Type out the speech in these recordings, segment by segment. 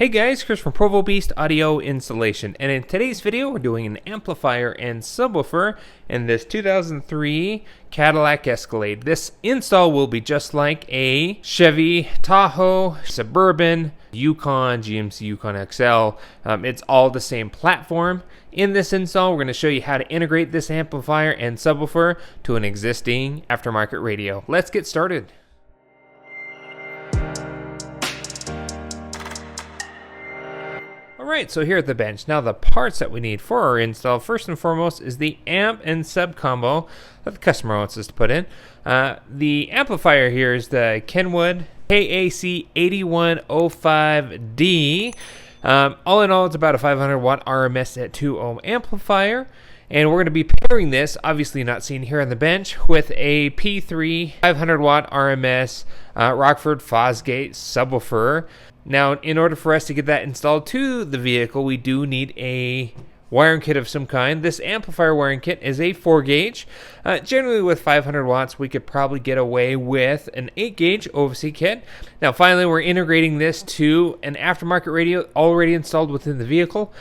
Hey guys, Chris from Provo Beast Audio Installation, and in today's video we're doing an amplifier and subwoofer in this 2003 Cadillac Escalade. This install will be just like a Chevy, Tahoe, Suburban, Yukon, GMC Yukon XL. It's all the same platform. In this install, we're going to show you how to integrate this amplifier and subwoofer to an existing aftermarket radio. Let's get started. Alright, so here at the bench, now the parts that we need for our install, first and foremost, is the amp and sub combo that the customer wants us to put in. The amplifier here is the Kenwood KAC 8105D. All in all, it's about a 500 watt RMS at 2 ohm amplifier. And we're going to be pairing this, obviously not seen here on the bench, with a P3 500 watt RMS Rockford Fosgate subwoofer. Now, in order for us to get that installed to the vehicle, we do need a wiring kit of some kind. This amplifier wiring kit is a 4 gauge. Generally with 500 watts, we could probably get away with an 8 gauge OVC kit. Now finally, we're integrating this to an aftermarket radio already installed within the vehicle.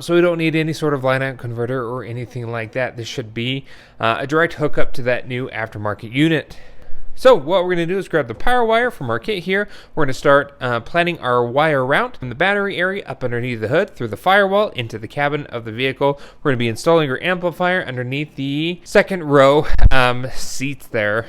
So we don't need any sort of line out converter or anything like that. This should be a direct hookup to that new aftermarket unit. So what we're going to do is grab the power wire from our kit here. We're going to start planning our wire route from the battery area up underneath the hood through the firewall into the cabin of the vehicle. We're going to be installing our amplifier underneath the second row seats there.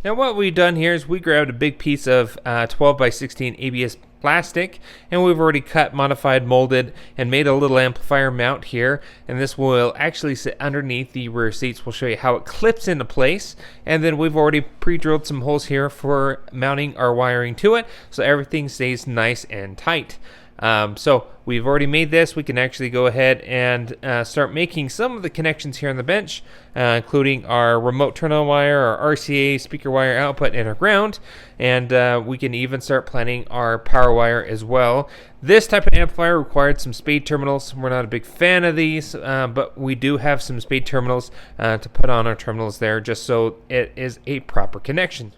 Now what we've done here is we grabbed a big piece of 12 by 16 ABS plastic, and we've already cut, modified, molded, and made a little amplifier mount here, and this will actually sit underneath the rear seats. We'll show you how it clips into place, and then we've already pre-drilled some holes here for mounting our wiring to it, so everything stays nice and tight. So we've already made this. We can actually go ahead and start making some of the connections here on the bench, including our remote turn-on wire, our RCA speaker wire output, and our ground. And we can even start planning our power wire as well. This type of amplifier required some spade terminals. We're not a big fan of these, but we do have some spade terminals to put on our terminals there, just so it is a proper connection.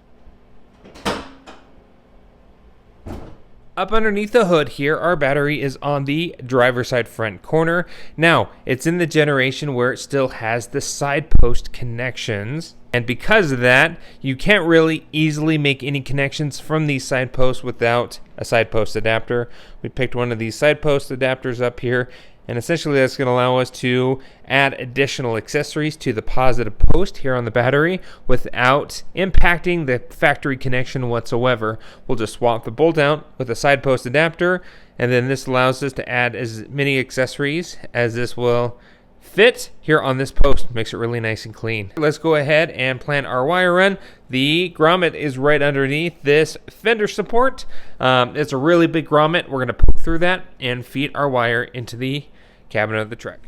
Up underneath the hood here, our battery is on the driver's side front corner. Now, it's in the generation where it still has the side post connections. And because of that, you can't really easily make any connections from these side posts without a side post adapter. We picked one of these side post adapters up here, and essentially that's going to allow us to add additional accessories to the positive post here on the battery without impacting the factory connection whatsoever. We'll just swap the bolt out with a side post adapter, and then this allows us to add as many accessories as this will fit here on this post. Makes it really nice and clean. Let's go ahead and plan our wire run. The grommet is right underneath this fender support. It's a really big grommet. We're going to poke through that and feed our wire into the cabin of the truck.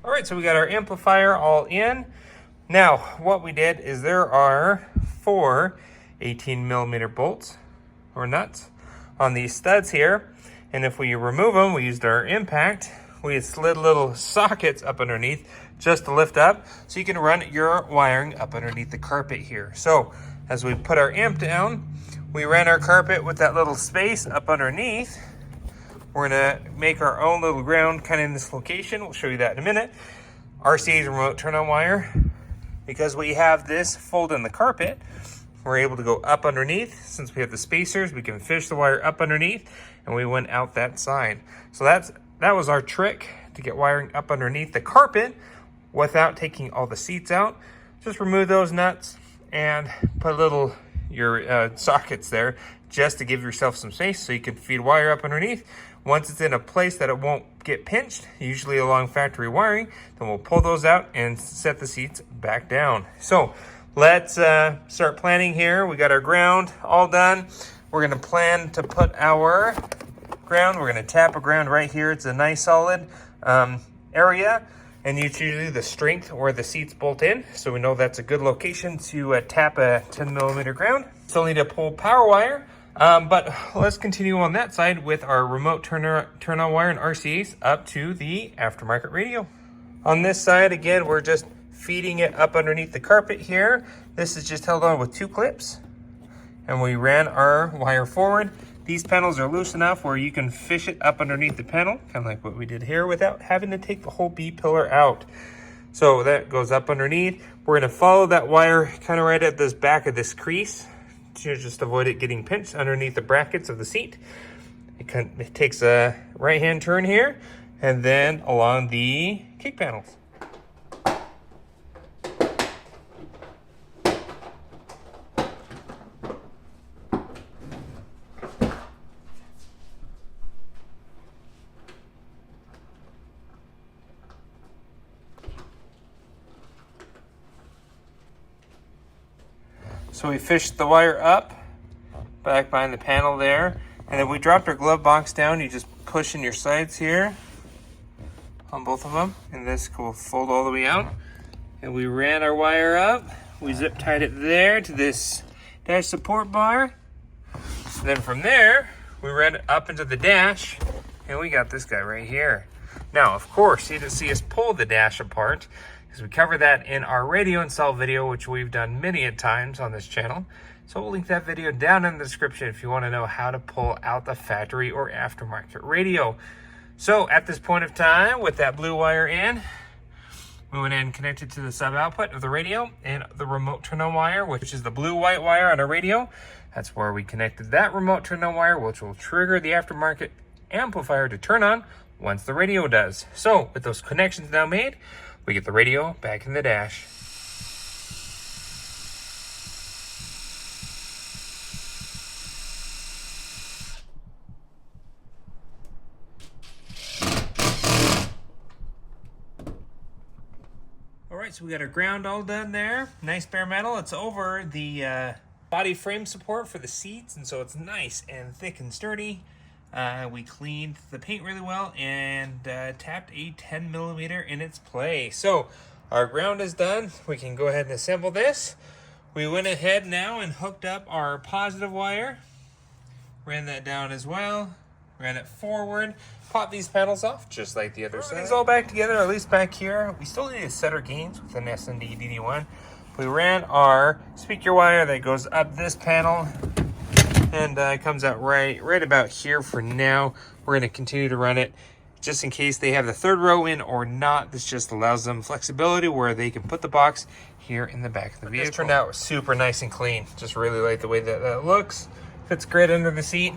All right, so we got our amplifier all in. Now, what we did is there are 4 18mm bolts or nuts on these studs here. And if we remove them, we used our impact. We slid little sockets up underneath just to lift up so you can run your wiring up underneath the carpet here. So as we put our amp down, we ran our carpet with that little space up underneath. We're gonna make our own little ground kind of in this location. We'll show you that in a minute. RCA's remote turn-on wire. Because we have this fold in the carpet, we're able to go up underneath. Since we have the spacers, we can fish the wire up underneath, and we went out that side. So that was our trick to get wiring up underneath the carpet without taking all the seats out. Just remove those nuts and put your sockets there just to give yourself some space so you can feed wire up underneath. Once it's in a place that it won't get pinched, usually along factory wiring, then we'll pull those out and set the seats back down. So let's start planning here. We got our ground all done. We're going to plan to put our ground. We're going to tap a ground right here. It's a nice solid area, and it's usually the strength where the seats bolt in. So we know that's a good location to tap a 10mm ground. Still need to pull power wire. But let's continue on that side with our remote turn-on wire and RCAs up to the aftermarket radio. On this side, again, we're just feeding it up underneath the carpet here. This is just held on with 2 clips. And we ran our wire forward. These panels are loose enough where you can fish it up underneath the panel, kind of like what we did here, without having to take the whole B-pillar out. So that goes up underneath. We're gonna follow that wire kind of right at this back of this crease to just avoid it getting pinched underneath the brackets of the seat. It takes a right-hand turn here, and then along the kick panels. So we fished the wire up, back behind the panel there, and then we dropped our glove box down. You just push in your sides here on both of them, and this will fold all the way out. And we ran our wire up. We zip tied it there to this dash support bar. And then from there, we ran it up into the dash, and we got this guy right here. Now, of course, you didn't see us pull the dash apart, because we cover that in our radio install video, which we've done many a times on this channel. So we'll link that video down in the description if you want to know how to pull out the factory or aftermarket radio. So at this point of time, with that blue wire in, we went in and connected to the sub output of the radio and the remote turn-on wire, which is the blue-white wire on our radio. That's where we connected that remote turn-on wire, which will trigger the aftermarket amplifier to turn on once the radio does. So with those connections now made, we get the radio back in the dash. All right, so we got our ground all done there. Nice bare metal. It's over the body frame support for the seats, and so it's nice and thick and sturdy. We cleaned the paint really well and tapped a 10mm in its place. So our ground is done. We can go ahead and assemble this. We went ahead now and hooked up our positive wire. Ran that down as well. Ran it forward. Popped these panels off just like the other side. It's all back together, at least back here. We still need to set our gains with an S&D DD1. We ran our speaker wire that goes up this panel, and it comes out right about here for now. We're going to continue to run it just in case they have the third row in or not. This just allows them flexibility where they can put the box here in the back of the vehicle. This turned out super nice and clean. Just really like the way that looks. Fits great under the seat,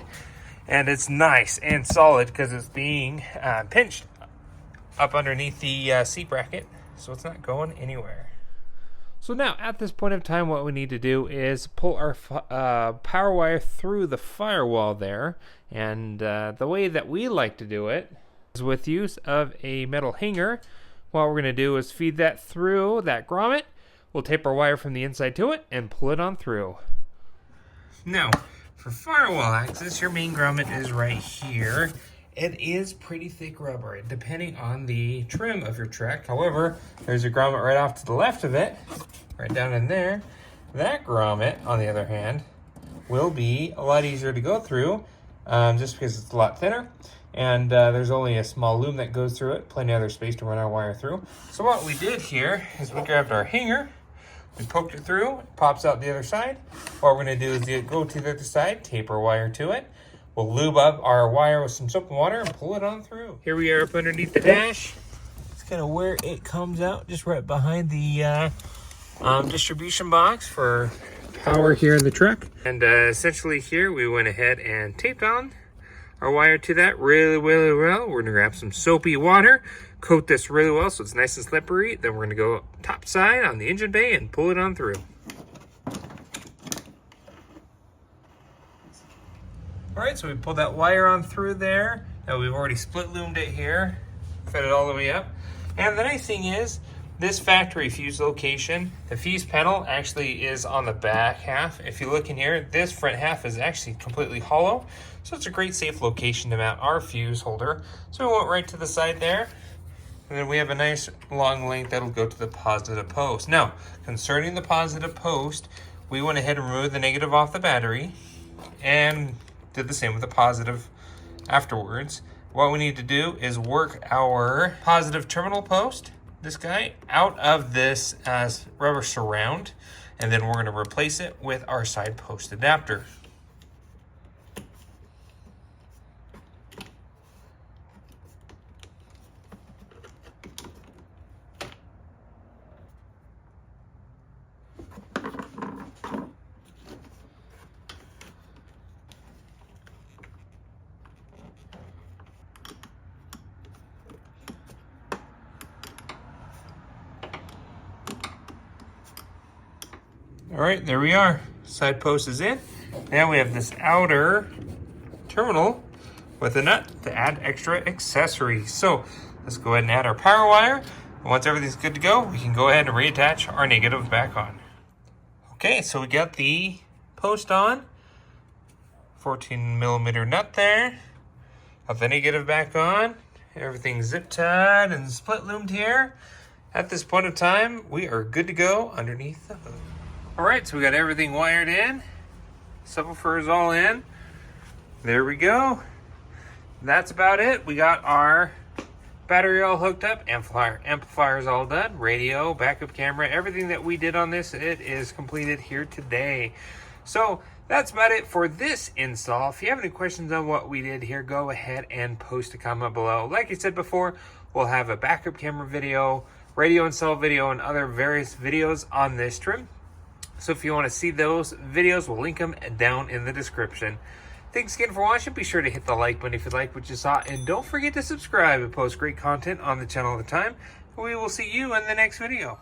and it's nice and solid because it's being pinched up underneath the seat bracket, so it's not going anywhere. So now, at this point of time, what we need to do is pull our power wire through the firewall there. And the way that we like to do it is with use of a metal hanger. What we're going to do is feed that through that grommet. We'll tape our wire from the inside to it and pull it on through. Now, for firewall access, your main grommet is right here. It is pretty thick rubber, depending on the trim of your truck. However, there's a grommet right off to the left of it, right down in there. That grommet, on the other hand, will be a lot easier to go through, just because it's a lot thinner. And there's only a small loom that goes through it, plenty of other space to run our wire through. So what we did here is we grabbed our hanger, we poked it through, it pops out the other side. What we're gonna do is go to the other side, tape our wire to it. We'll lube up our wire with some soap and water and pull it on through. Here we are up underneath the dash. It's kind of where it comes out, just right behind the distribution box for power here in the truck. And essentially here we went ahead and taped on our wire to that really well. We're gonna grab some soapy water, coat this really well so it's nice and slippery. Then we're gonna go top side on the engine bay and pull it on through. All right, so we pulled that wire on through there. Now we've already split loomed it here, fed it all the way up. And the nice thing is, this factory fuse location, the fuse panel actually is on the back half. If you look in here, this front half is actually completely hollow. So it's a great safe location to mount our fuse holder. So we went right to the side there. And then we have a nice long length that'll go to the positive post. Now, concerning the positive post, we went ahead and removed the negative off the battery and did the same with the positive afterwards. What we need to do is work our positive terminal post this guy out of this rubber surround, and then we're going to replace it with our side post adapter. All right, there we are. Side post is in. Now we have this outer terminal with a nut to add extra accessories. So let's go ahead and add our power wire. And once everything's good to go, we can go ahead and reattach our negative back on. Okay, so we got the post on. 14mm nut there. Got the negative back on. Everything's zip tied and split loomed here. At this point of time, we are good to go underneath the hood. All right, so we got everything wired in. Subwoofer is all in. There we go. That's about it. We got our battery all hooked up. Amplifier is all done. Radio, backup camera, everything that we did on this, it is completed here today. So that's about it for this install. If you have any questions on what we did here, go ahead and post a comment below. Like I said before, we'll have a backup camera video, radio install video, and other various videos on this trim. So if you want to see those videos, we'll link them down in the description. Thanks again for watching. Be sure to hit the like button if you like what you saw. And don't forget to subscribe and post great content on the channel all the time. We will see you in the next video.